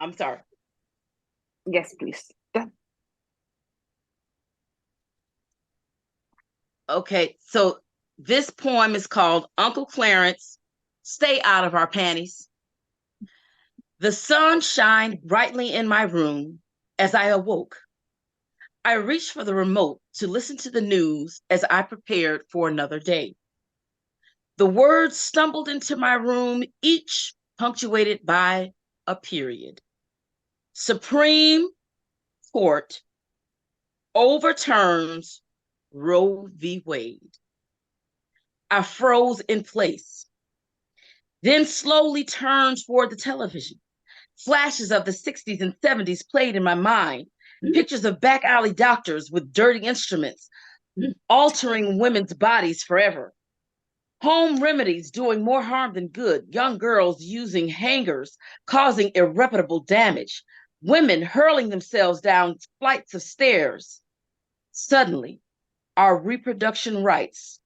I'm sorry. Yes, please. Okay, so this poem is called Uncle Clarence, Stay Out of Our Panties. The sun shined brightly in my room as I awoke. I reached for the remote to listen to the news as I prepared for another day. The words stumbled into my room, each punctuated by a period. Supreme Court overturns Roe v. Wade. I froze in place, then slowly turned toward the television. Flashes of the 60s and 70s played in my mind. Pictures of back alley doctors with dirty instruments, altering women's bodies forever. Home remedies doing more harm than good. Young girls using hangers, causing irreparable damage. Women hurling themselves down flights of stairs. Suddenly, our reproduction rights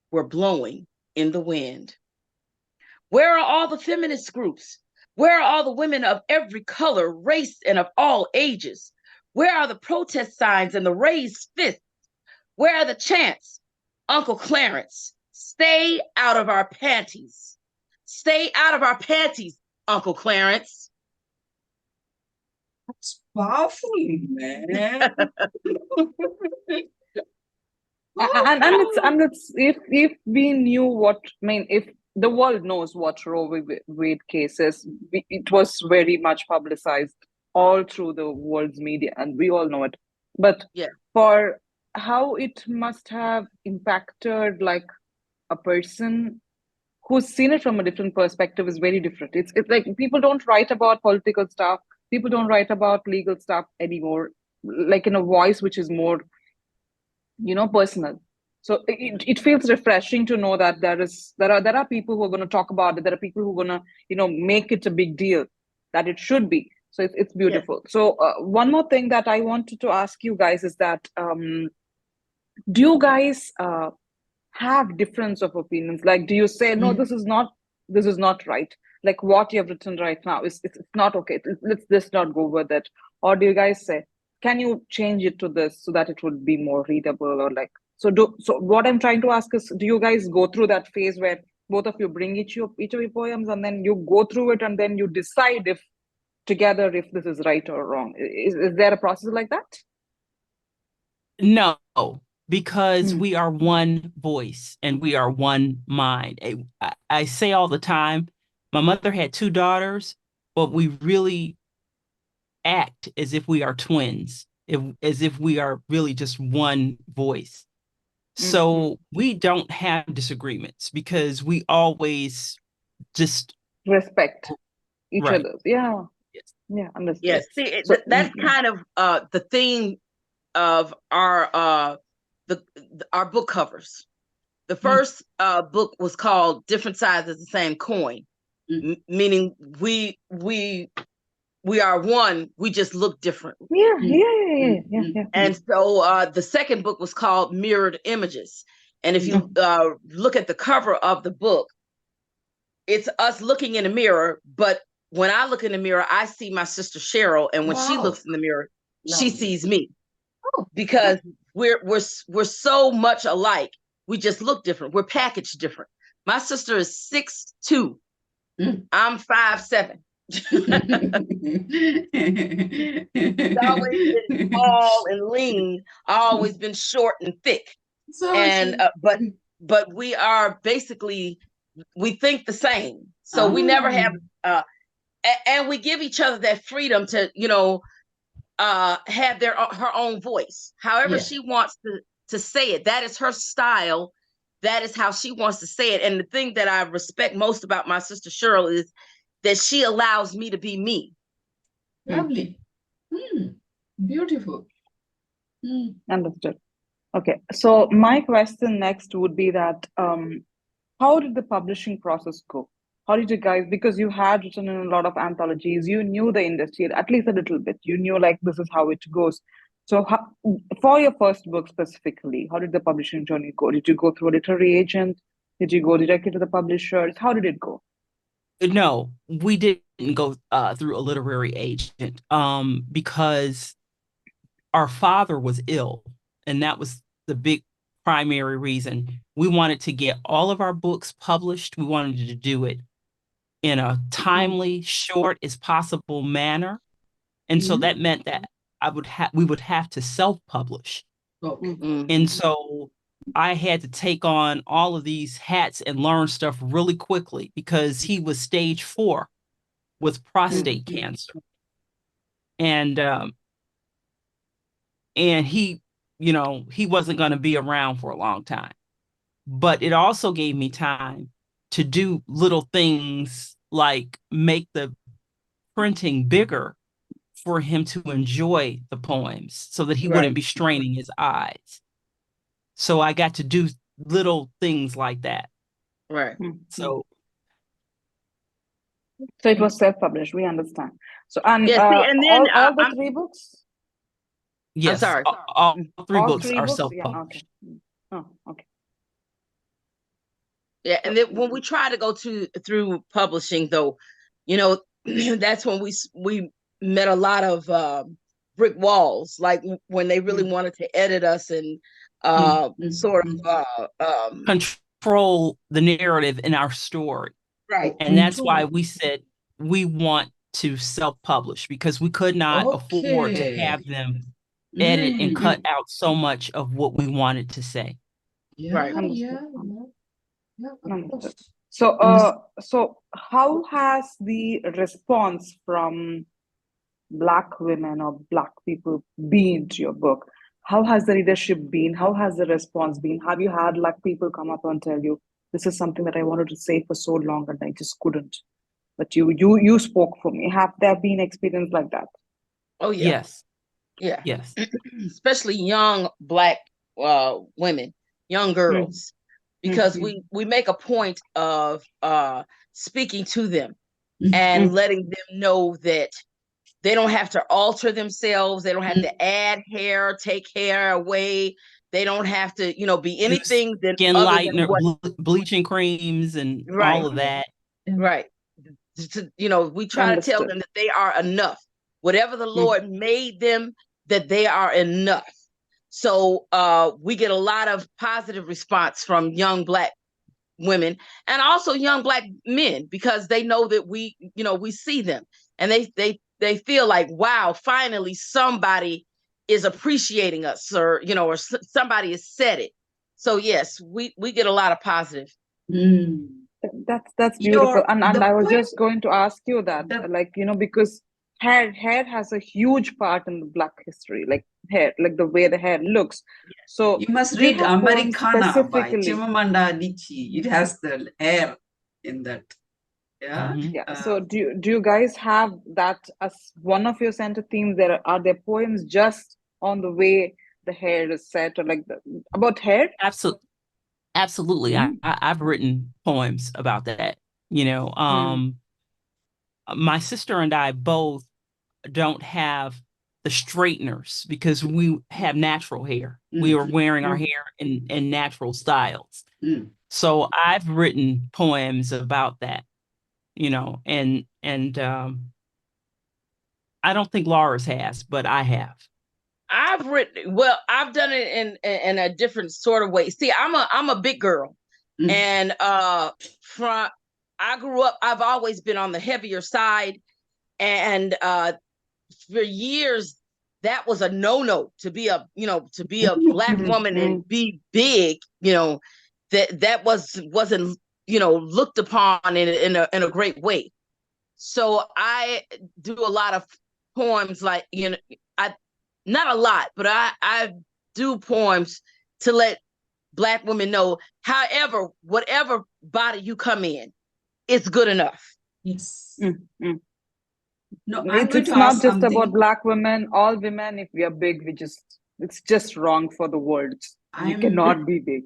were blowing in the wind. Where are all the feminist groups? Where are all the women of every color, race, and of all ages? Where are the protest signs and the raised fists? Where are the chants? Uncle Clarence, stay out of our panties. Stay out of our panties, Uncle Clarence. That's powerful, man. And it's if we knew what, I mean, if the world knows what Roe v. Wade case is, it was very much publicized all through the world's media, and we all know it. But yeah, for how it must have impacted like a person who's seen it from a different perspective is very different. It's like people don't write about political stuff, people don't write about legal stuff anymore, like in a voice which is more personal. So it feels refreshing to know that there are people who are going to talk about it, there are people who are going to make it a big deal, that it should be. So it's yeah. beautiful. So one more thing that I wanted to ask you guys is that do you guys have difference of opinions? Like, do you say no, this is not right, like what you have written right now is it's not okay, let's just not go with it? Or do you guys say, can you change it to this so that it would be more readable? Or like, so what I'm trying to ask is, do you guys go through that phase where both of you bring each of your poems and then you go through it and then you decide if together if this is right or wrong? Is there a process like that? No, because we are one voice and we are one mind. I say all the time, my mother had two daughters, but we really act as if we are twins, as if we are really just one voice. So we don't have disagreements because we always just respect each right. other. Yeah. Yes. Yeah, understood. Yes, see, that's kind of the theme of our book covers. The first book was called "Different Sides of the Same Coin," meaning we are one. We just look different. Yeah. And so the second book was called "Mirrored Images," and if you look at the cover of the book, it's us looking in a mirror, but when I look in the mirror, I see my sister Chyrel, and when she looks in the mirror, she sees me. Because we're so much alike. We just look different. We're packaged different. My sister is 6'2". I'm 5'7". She's always been tall and lean. I've always been short and thick. And but we are basically, we think the same. So we never have and we give each other that freedom to have her own voice, however she wants to say it. That is her style. That is how she wants to say it. And the thing that I respect most about my sister Chyrel is that she allows me to be me. Lovely. Beautiful. Understood. Okay, so my question next would be that how did the publishing process go? How did you guys, because you had written in a lot of anthologies, you knew the industry at least a little bit, you knew like this is how it goes. So for your first book specifically, how did the publishing journey go? Did you go through a literary agent? Did you go directly to the publishers? How did it go? No, we did didn't go through a literary agent because our father was ill, and that was the big primary reason. We wanted to get all of our books published. We wanted to do it in a timely, short as possible manner. And so that meant that we would have to self-publish. Okay. And so I had to take on all of these hats and learn stuff really quickly because he was stage 4 with prostate cancer. And he, he wasn't going to be around for a long time. But it also gave me time to do little things like make the printing bigger for him to enjoy the poems so that he wouldn't be straining his eyes. So I got to do little things like that. Right. So it was self-published. We understand. So and Yeah, see, and then all the 3 books. yes, I'm sorry. all 3 All books 3 are books. self-published. Yeah, okay. Oh, okay. Yeah, and then when we try to go through publishing, though, that's when we met a lot of brick walls, like when they really wanted to edit us and sort of control the narrative in our story. Right. And that's why we said we want to self-publish, because we could not afford to have them edit and cut out so much of what we wanted to say. Right. So how has the response from Black women or Black people been to your book? How has the readership been? How has the response been? Have you had like people come up and tell you, this is something that I wanted to say for so long and I just couldn't, but you spoke for me? Have there been experience like that? Oh yeah. Yes. Yeah. Yes. Especially young Black women, young girls, because we make a point of speaking to them and letting them know that they don't have to alter themselves. They don't have to add hair, take hair away. They don't have to, be anything than skin other lightener, than what bleaching creams and all of that. Right. We try to tell them that they are enough. Whatever the Lord made them, that they are enough. So we get a lot of positive response from young Black women and also young Black men, because they know that we see them, and they feel like, wow, finally somebody is appreciating us, or somebody has said it. So yes, we get a lot of positive. That's beautiful. And I was just going to ask you that, because hair has a huge part in the Black history, like hair, like the way the hair looks. So you must read Americana by Chimamanda Adichie. It has the hair in that. Yeah. So do you guys have that as one of your center themes? Are there poems just on the way the hair is set, or about hair? Absolutely. I've written poems about that. My sister and I both don't have the straighteners because we have natural hair. We are wearing our hair in natural styles. So I've written poems about that, and I don't think Lyris has, but I have. I've done it in a different sort of way. See, I'm a big girl, and I grew up, I've always been on the heavier side, and for years that was a no-no to be a Black woman and be big. That wasn't looked upon in a great way. So I do a lot of poems, like not a lot, but I do poems to let Black women know, however, whatever body you come in, it's good enough. Yes. No, it's not just about Black women. All women, if we are big, it's just wrong for the words. You cannot be big.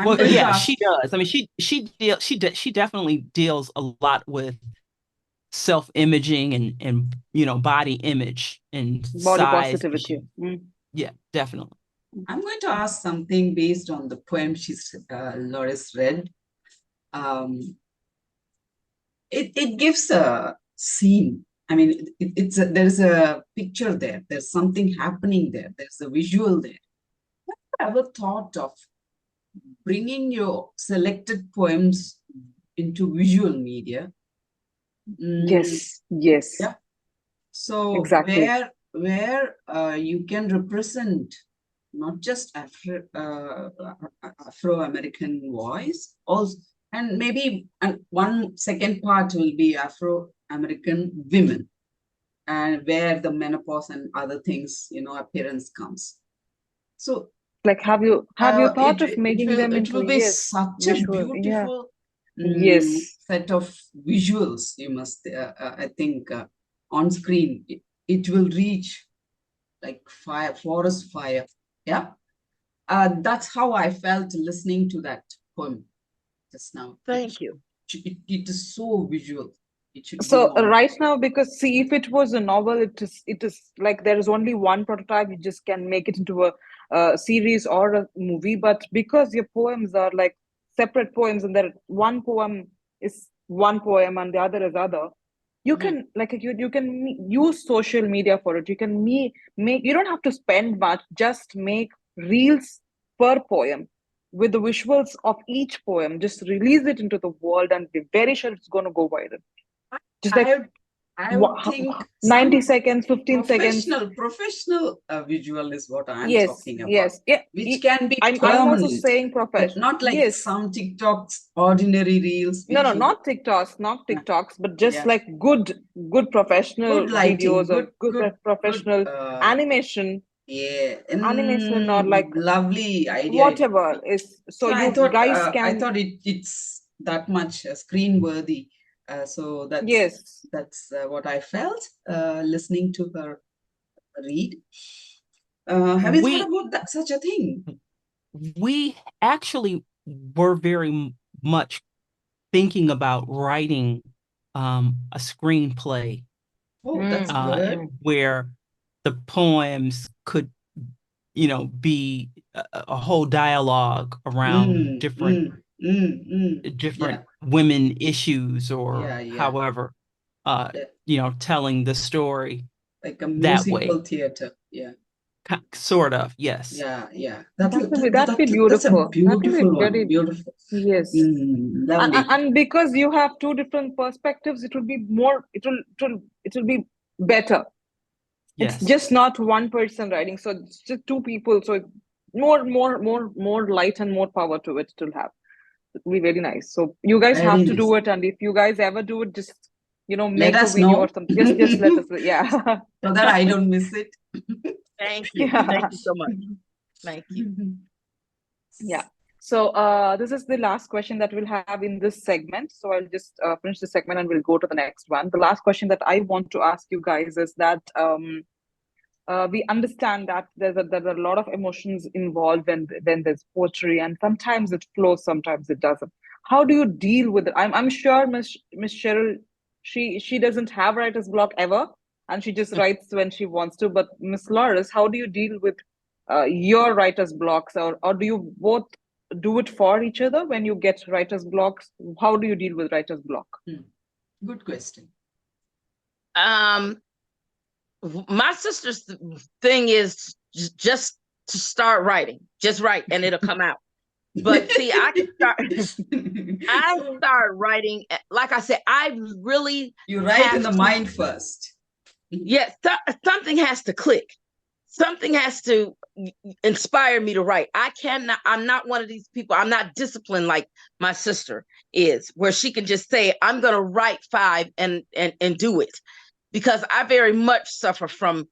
Well, yeah, she does. I mean, she definitely deals a lot with self-imaging and body image and body size positivity. Yeah, definitely. I'm going to ask something based on the poem Lyris read. It gives a scene. I mean, there's a picture there. There's something happening there. There's a visual there. Have you ever thought of bringing your selected poems into visual media? Yes. Yeah. So Exactly. where you can represent not just Afro-American voice, also, and maybe one second part will be Afro-American women, and where the menopause and other things, appearance comes. So, like, have you thought of making them it into, will be yes, such a visual? Yeah. beautiful Yes. set of visuals. You must, I think, on screen, it will reach like fire, forest fire. Yeah. That's how I felt listening to that poem just now. Thank you. It is so visual. It should So go on. right now, because see, if it was a novel, it is like there is only one prototype. You just can make it into a series or a movie. But because your poems are like separate poems, and that one poem is one poem and the other is other, you can like you can use social media for it. You can make, you don't have to spend much. Just make reels per poem with the visuals of each poem. Just release it into the world, and be very sure it's going to go viral. Just like I would think 90 seconds, 15 seconds. Professional visual is what I'm Yes, talking about. yes, yeah. Which can be I'm also permanent, saying professional. not like Yes. some TikToks, ordinary reels. No, not TikToks, but just like good professional good lighting, videos, or good professional animation. Yeah, Animation, or like lovely idea. whatever is. So I you thought, guys can. I thought it's that much screen worthy. So that's Yes. that's what I felt listening to her read. Have you thought about that, such a thing? We actually were very much thinking about writing a screenplay. Oh, that's good. Where the poems could, be a whole dialogue around different women issues, or however, telling the story like a that way. musical theater. Yeah. Sort of, yes. Yeah. That'd be beautiful. That's a beautiful one. Very beautiful. Yes. Lovely. And because you have two different perspectives, it will be more. It will be better. Yes. It's just not one person writing, so it's just two people. So more light and more power to it. It will have. It'll be very nice. So you guys have to do it, and if you guys ever do it, just make a video or something. Just let us know. Yeah. So that I don't miss it. Thank you. Yeah. Thank you so much. Thank you. Yeah. So this is the last question that we'll have in this segment. So I'll just finish the segment and we'll go to the next one. The last question that I want to ask you guys is that we understand that there's a lot of emotions involved when there's poetry, and sometimes it flows, sometimes it doesn't. How do you deal with it? I'm sure Miss Chyrel, she doesn't have writer's block ever, and she just writes when she wants to. But Miss Lyris, how do you deal with your writer's blocks, or do you both do it for each other when you get writer's blocks? How do you deal with writer's block? Good question. My sister's thing is just to start writing. Just write and it'll come out. But see, I start writing, like I said, you write in the mind first. Yes, something has to click. Something has to inspire me to write. I'm not one of these people. I'm not disciplined like my sister is, where she can just say, I'm going to write 5 and do it. Because I very much suffer from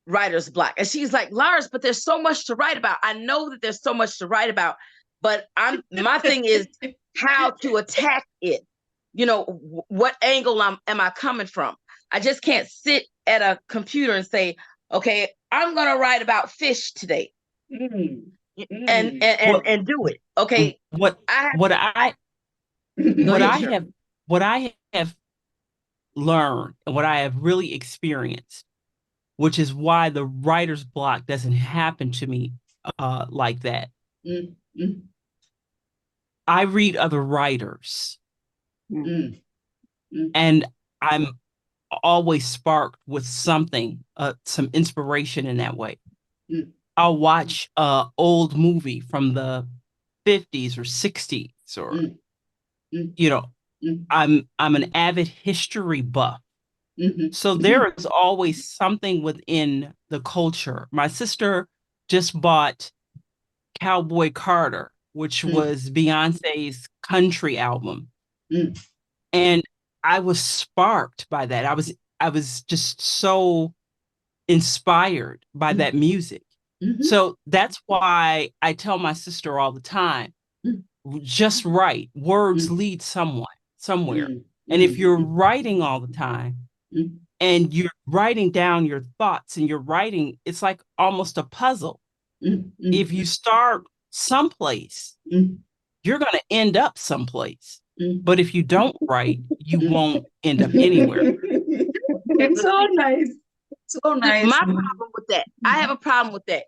writer's block. And she's like, Lyris, but there's so much to write about. I know that there's so much to write about, but my thing is how to attack it. What angle am I coming from? I just can't sit at a computer and say, okay, I'm going to write about fish today. And do it. Okay. What I have learned, and what I have really experienced, which is why the writer's block doesn't happen to me like that. I read other writers, and always sparked with something, some inspiration in that way. Mm. I'll watch an old movie from the 50s or 60s, or you know, I'm an avid history buff. So there is always something within the culture. My sister just bought Cowboy Carter, which was Beyonce's country album. And I was sparked by that. I was just so inspired by that music. So that's why I tell my sister all the time, just write. Words lead somewhere. And if you're writing all the time and you're writing down your thoughts and you're writing, it's like almost a puzzle. If you start someplace, you're going to end up someplace. But if you don't write, you won't end up anywhere. It's so nice. So nice. My problem with that, I have a problem with that.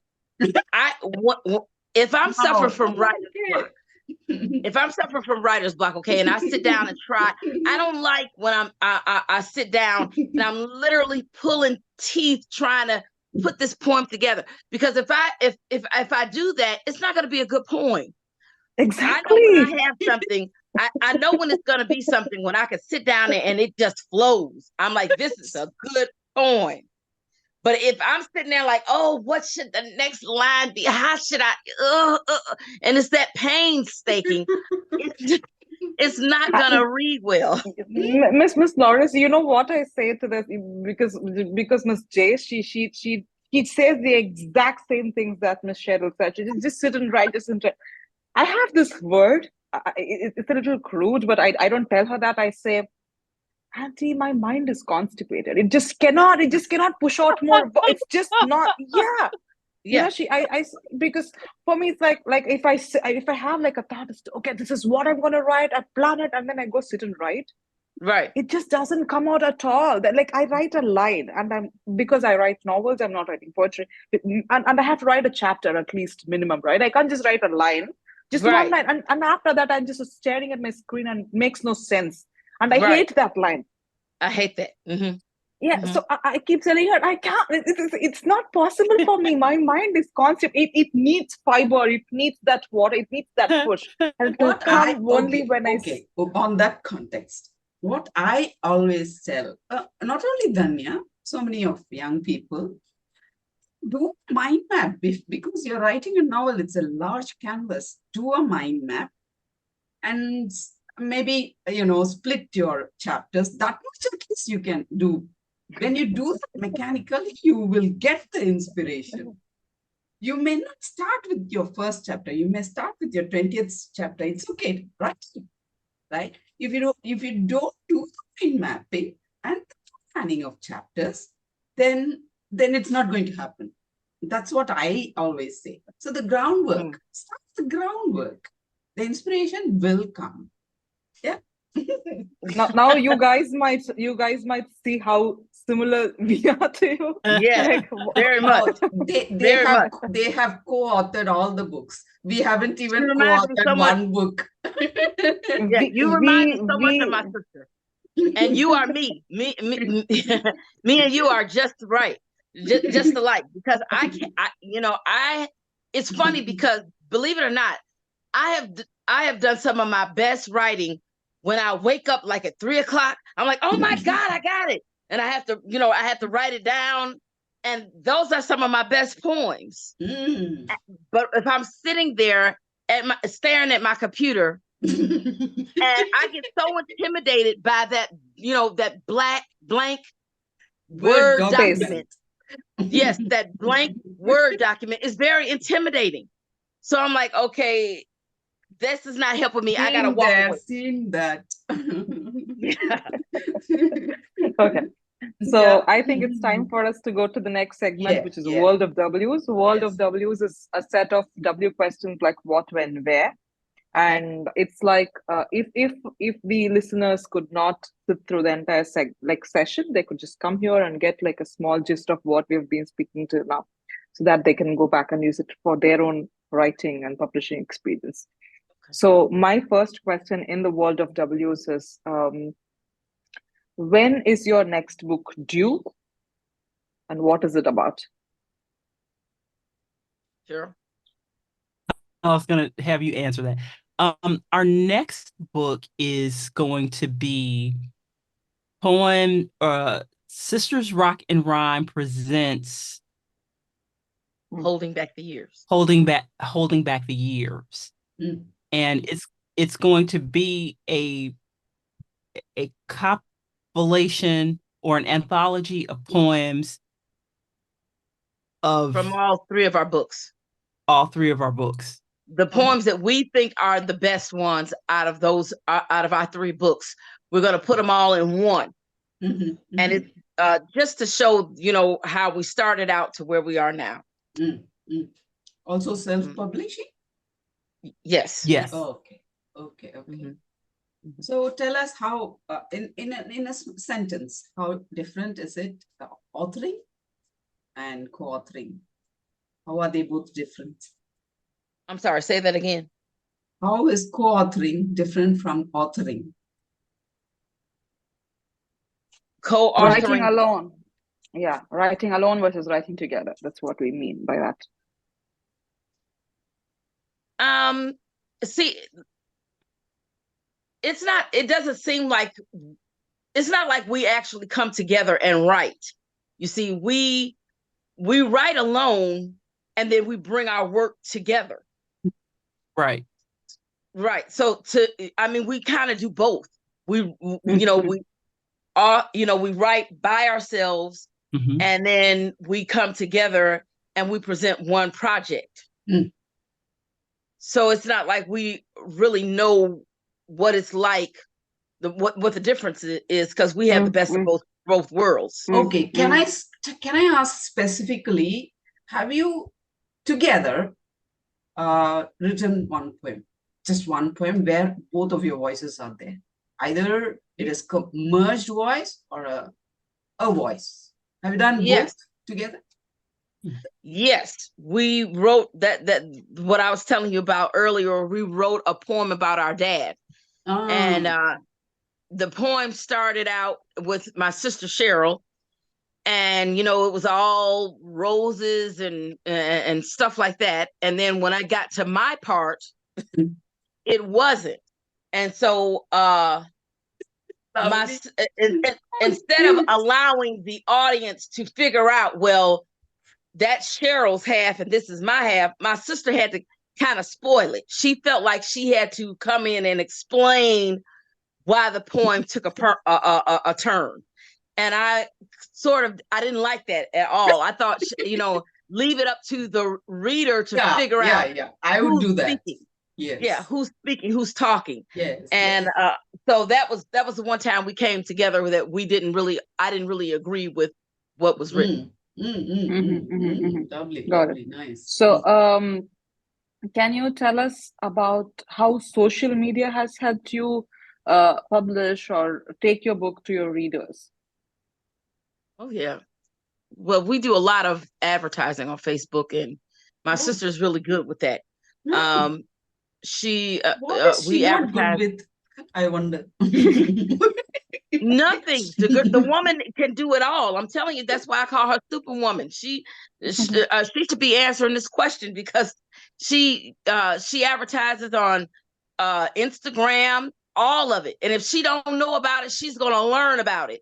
If I'm suffering from writer's block, if I'm suffering from writer's block, okay, and I sit down and try, I don't like when I sit down and I'm literally pulling teeth trying to put this poem together, because if I do that, it's not going to be a good poem. Exactly. I know when I have something, I know when it's going to be something when I can sit down there and it just flows. I'm like, this is a good poem. But if I'm sitting there like, oh, what should the next line be? How should I? And it's that painstaking. It's not gonna read well. Miss Lyris, you know what I say to this, because Miss J, she says the exact same things that Miss Chyrel said. She just sit and write, I have this word. It's a little crude, but I don't tell her that. I say, Auntie, my mind is constipated. It just cannot push out more. It's just not. Yeah. You know, because for me it's like if I have like a thought, okay, this is what I'm gonna write. I plan it and then I go sit and write. Right. It just doesn't come out at all. Like I write a line, and because I write novels, I'm not writing poetry, and I have to write a chapter at least minimum, right? I can't just write a line, just one line, and after that I'm just staring at my screen and it makes no sense. And I hate that line. I hate that. Yeah, so I keep telling her, I can't. It's not possible for me. My mind is constant. It needs fiber. It needs that water. It needs that push. And it will come only when I... Okay, on that context, what I always tell, not only Danya, so many of young people, do a mind map. Because you're writing a novel, it's a large canvas. Do a mind map. And maybe, split your chapters. That much at least you can do. When you do that mechanically, you will get the inspiration. You may not start with your first chapter. You may start with your 20th chapter. It's okay, right? If you don't do the mind mapping and the planning of chapters, then it's not going to happen. That's what I always say. So the groundwork, start the groundwork. The inspiration will come. Yeah. now you guys might see how similar we are to you. Yeah, very much. They have co-authored all the books. We haven't even co-authored one book. Yeah, you remind me so much of my sister. And you are me. Me and you are just right. Just alike. Because it's funny because, believe it or not, I have done some of my best writing when I wake up like at 3 o'clock. I'm like, oh my God, I got it. And I have to write it down. And those are some of my best poems. But if I'm sitting there staring at my computer and I get so intimidated by that, that blank Word document. Yes, that blank Word document is very intimidating. So I'm like, okay, this is not helping me. I gotta walk away. Seen that. Okay. So I think it's time for us to go to the next segment, which is World of W's. World of W's is a set of W questions like what, when, where. And it's like if the listeners could not sit through the entire session, they could just come here and get like a small gist of what we've been speaking to now, so that they can go back and use it for their own writing and publishing experience. So my first question in the World of W's is, When is your next book due? And what is it about? Sure. I was going to have you answer that. Our next book is going to be poem, SistersRoc'N'Rhyme Presents Holding Back the Years. Holding Back the Years. Mm. And it's going to be a compilation or an anthology of poems of from all three of our books. All three of our books. The poems that we think are the best ones out of our three books, we're going to put them all in one. Mm-hmm, mm-hmm. And it's just to show, how we started out to where we are now. Mm-hmm. Also self-publishing? Yes. Yes. Oh, okay. Mm-hmm. So tell us how, in a sentence, how different is it, authoring and co-authoring? How are they both different? I'm sorry, say that again. How is co-authoring different from authoring? Co-authoring. Writing alone. Yeah, writing alone versus writing together. That's what we mean by that. See, it doesn't seem like, it's not like we actually come together and write. You see, we write alone and then we bring our work together. Right. So we kind of do both. We write by ourselves, mm-hmm. and then we come together and we present one project. Mm. So it's not like we really know what it's like, what the difference is, because we have the best of both worlds. Okay, can I ask specifically, have you together written one poem, just one poem where both of your voices are there? Either it is merged voice or a voice. Have you done both together? Yes, we wrote that what I was telling you about earlier. We wrote a poem about our dad, and the poem started out with my sister Chyrel, and it was all roses and stuff like that. And then when I got to my part, it wasn't. And so instead of allowing the audience to figure out, well, that's Cheryl's half and this is my half, my sister had to kind of spoil it. She felt like she had to come in and explain why the poem took a turn. And I didn't like that at all. I thought, leave it up to the reader to figure out. Yeah, I would do that. Speaking. Yes. Yeah, who's speaking, who's talking. Yes. And so that was the one time we came together that I didn't really agree with what was written. Lovely, nice. So can you tell us about how social media has helped you publish or take your book to your readers? Oh yeah. Well, we do a lot of advertising on Facebook, and my sister's really good with that. What is she we not advertise good with? I wonder. Nothing. The woman can do it all. I'm telling you, that's why I call her Superwoman. She should be answering this question, because she advertises on Instagram, all of it. And if she don't know about it, she's going to learn about it.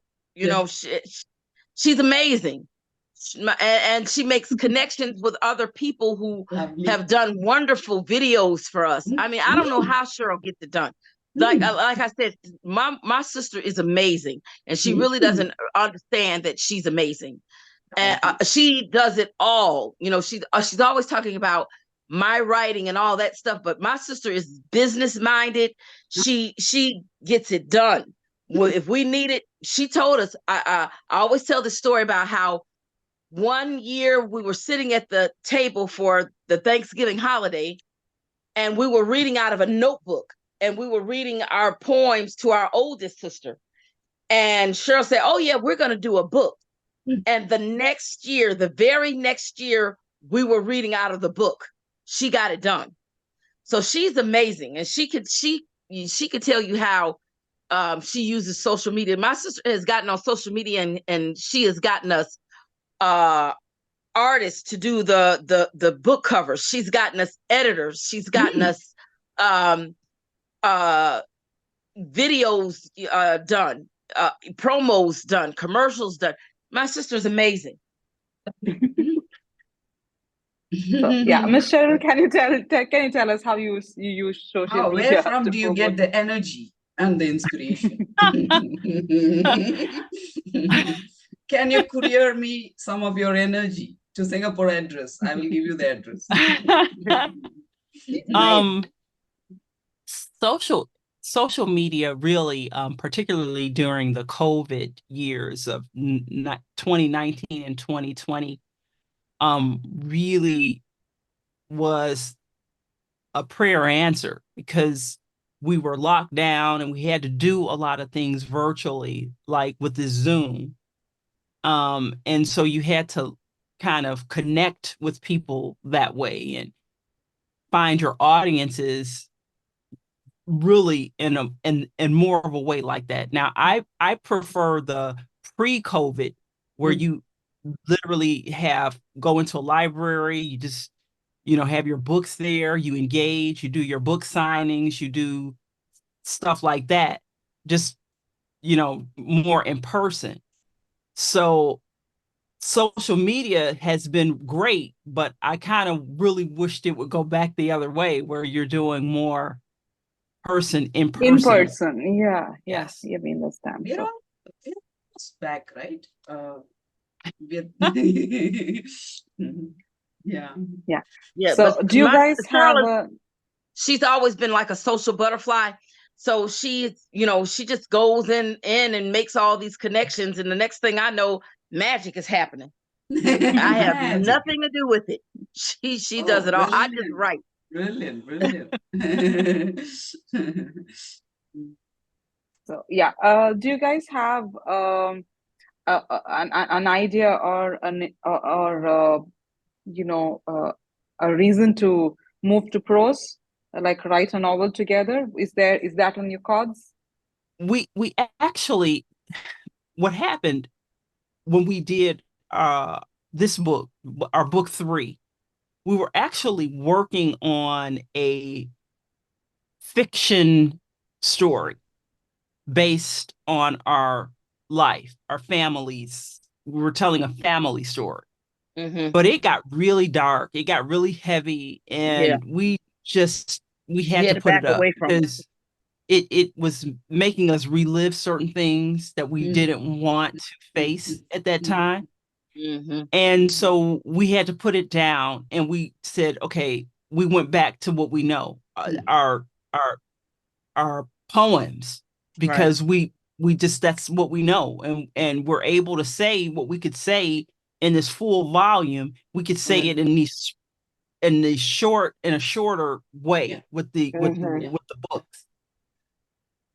She's amazing. And she makes connections with other people who have done wonderful videos for us. I mean, I don't know how Chyrel gets it done. Like I said, my sister is amazing, and she really doesn't understand that she's amazing. And she does it all. She's always talking about my writing and all that stuff, but my sister is business minded. She gets it done. Well, if we need it, she told us. I always tell the story about how one year we were sitting at the table for the Thanksgiving holiday, and we were reading out of a notebook, and we were reading our poems to our oldest sister. And Chyrel said, "Oh yeah, we're going to do a book." And the very next year, we were reading out of the book. She got it done. So she's amazing, and she could tell you how she uses social media. My sister has gotten on social media, and she has gotten us artists to do the book covers. She's gotten us editors. She's gotten us videos done, promos done, commercials done. My sister's amazing. So, yeah, Miss Chyrel, can you tell us how you use social media? Where from do you get the energy and the inspiration? Can you courier me some of your energy to Singapore address? I will give you the address. Social media really, particularly during the COVID years of 2019 and 2020, really was a prayer answer, because we were locked down and we had to do a lot of things virtually, like with the Zoom. And so you had to kind of connect with people that way and find your audiences really in more of a way like that. Now, I prefer the pre-COVID, where you literally go into a library, you just, have your books there, you engage, you do your book signings, you do stuff like that, just, more in person. So social media has been great, but I kind of really wished it would go back the other way, where you're doing more in person. Yeah. Yes. Yeah, we understand. We're all back, right? Yeah. So do you guys have she's always been like a social butterfly. So she just goes in and makes all these connections, and the next thing I know, magic is happening. I have nothing to do with it. She does it all. I just write. Brilliant. So yeah, do you guys have an idea or a reason to move to prose, like write a novel together? Is that on your cards? We actually, what happened when we did this book, our book 3, we were actually working on a fiction story based on our life, our families. We were telling a family story, but it got really dark. It got really heavy, and we had to put it up because it was making us relive certain things that we didn't want to face at that time. And so we had to put it down, and we said, okay, we went back to what we know, our poems, because we just, that's what we know, and we're able to say what we could say in this full volume. We could say it in a shorter way with the books.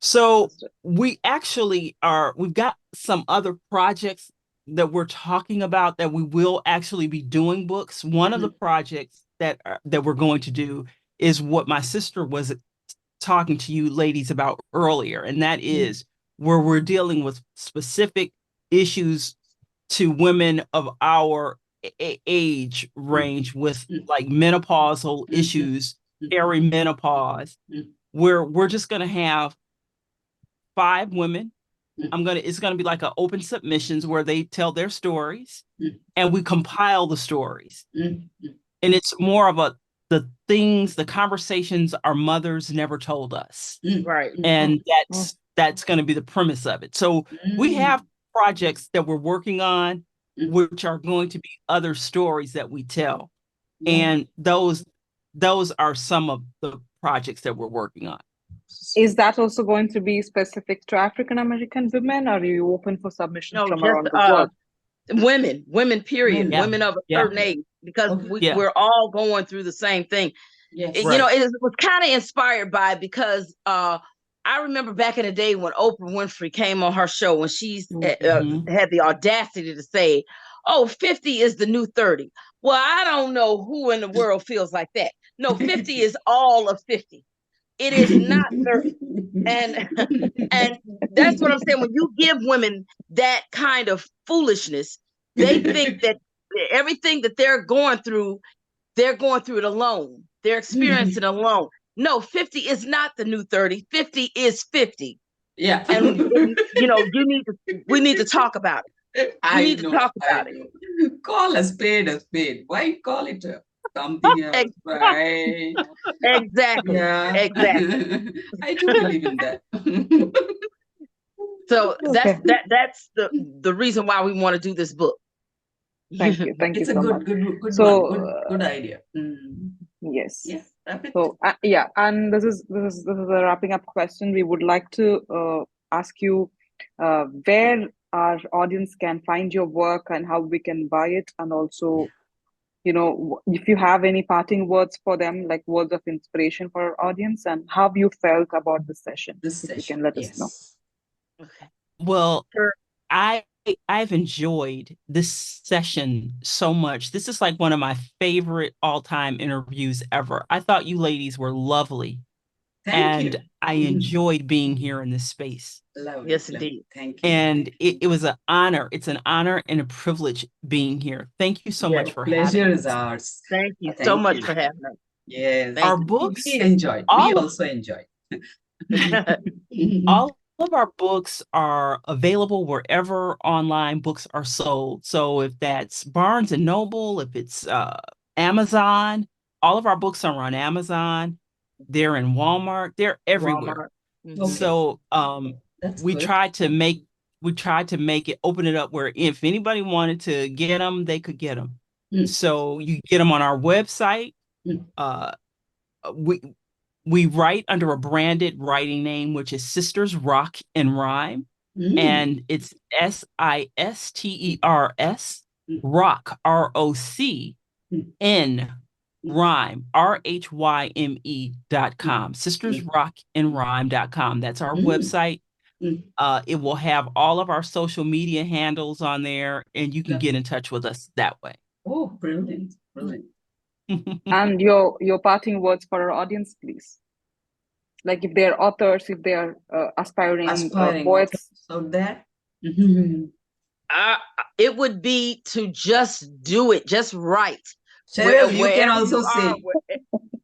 So we actually we've got some other projects that we're talking about, that we will actually be doing books. One of the projects that we're going to do is what my sister was talking to you ladies about earlier, and that is where we're dealing with specific issues to women of our age range, with like menopausal issues, perimenopause, where we're just going to have 5 women. It's going to be like an open submissions where they tell their stories, and we compile the stories. And it's more of the conversations our mothers never told us. Right. And that's going to be the premise of it. So we have projects that we're working on, which are going to be other stories that we tell. And those are some of the projects that we're working on. Is that also going to be specific to African American women? Or are you open for submissions from around the world? Women, period. Women of a certain age, because we're all going through the same thing. It was kind of inspired by, because I remember back in the day when Oprah Winfrey came on her show, and she's had the audacity to say, "Oh, 50 is the new 30." Well, I don't know who in the world feels like that. No, 50 is all of 50. It is not 30. And and that's what I'm saying. When you give women that kind of foolishness, they think that everything that they're going through it alone. They're experiencing it alone. No, 50 is not the new 30. 50 is 50. Yeah. And we need to talk about it. We need to talk about it. Call a spade a spade. Why call it something else, right? Exactly. Yeah. Exactly. I do believe in that. So Okay. that's the reason why we want to do this book. Thank you. Thank you It's a so much. good So, one. Good idea. Yes. Yeah. Wrap it. So yeah, and this is a wrapping up question. We would like to ask you where our audience can find your work and how we can buy it, and also, if you have any parting words for them, like words of inspiration for our audience, and how you felt about this session. This if you session, can let us yes. know. Okay. Well, Sure. I've enjoyed this session so much. This is like one of my favorite all-time interviews ever. I thought you ladies were lovely. Thank you. I enjoyed being here in this space. Lovely. Yes, Lovely. indeed. Thank you. And it was an honor. It's an honor and a privilege being here. Thank you so much for Pleasure having is us. ours. Thank you Thank so much you. for having us. Yes. Thank Our you. books, We enjoyed. We also enjoyed. all of our books are available wherever online books are sold. So if that's Barnes and Noble, if it's Amazon, all of our books are on Amazon. They're in Walmart. They're everywhere. Walmart. Okay. So That's we good. tried to make it, open it up where if anybody wanted to get them, they could get them. So you get them on our website. We write under a branded writing name, which is SistersRoc'N'Rhyme, and it's SISTERS rock ROCN rhyme RHYME.com. SistersRoc'N'Rhyme.com. That's our website. It will have all of our social media handles on there, and you can get in touch with us that way. Oh, brilliant. Brilliant. And your parting words for our audience, please. Like if they're authors, if they're aspiring poets out there. It would be to just do it, just write. Chyrel, you can also say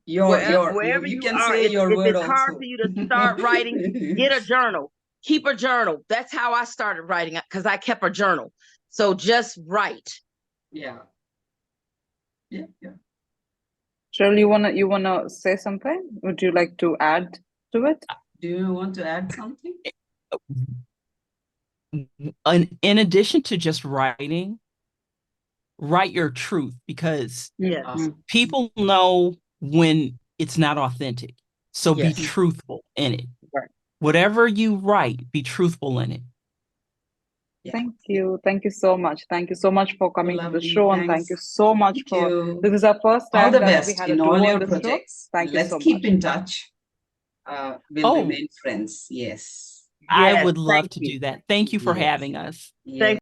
wherever you you can are. say your If word it's hard also. for you to start writing, get a journal. Keep a journal. That's how I started writing, because I kept a journal. So just write. Yeah. Chyrel, you wanna say something? Would you like to add to it? Do you want to add something? In addition to just writing, write your truth, because people know when it's not authentic. So be truthful in it. Right. Whatever you write, be truthful in it. Thank you. Thank you so much. Thank you so much for coming to the show. Thanks. And thank you so much this is our first time all the that best we had in a all duo your on this projects. show. Thank you so keep much. in touch. We'll remain friends. Yes. I would love to do that. Thank you for having us. Yes.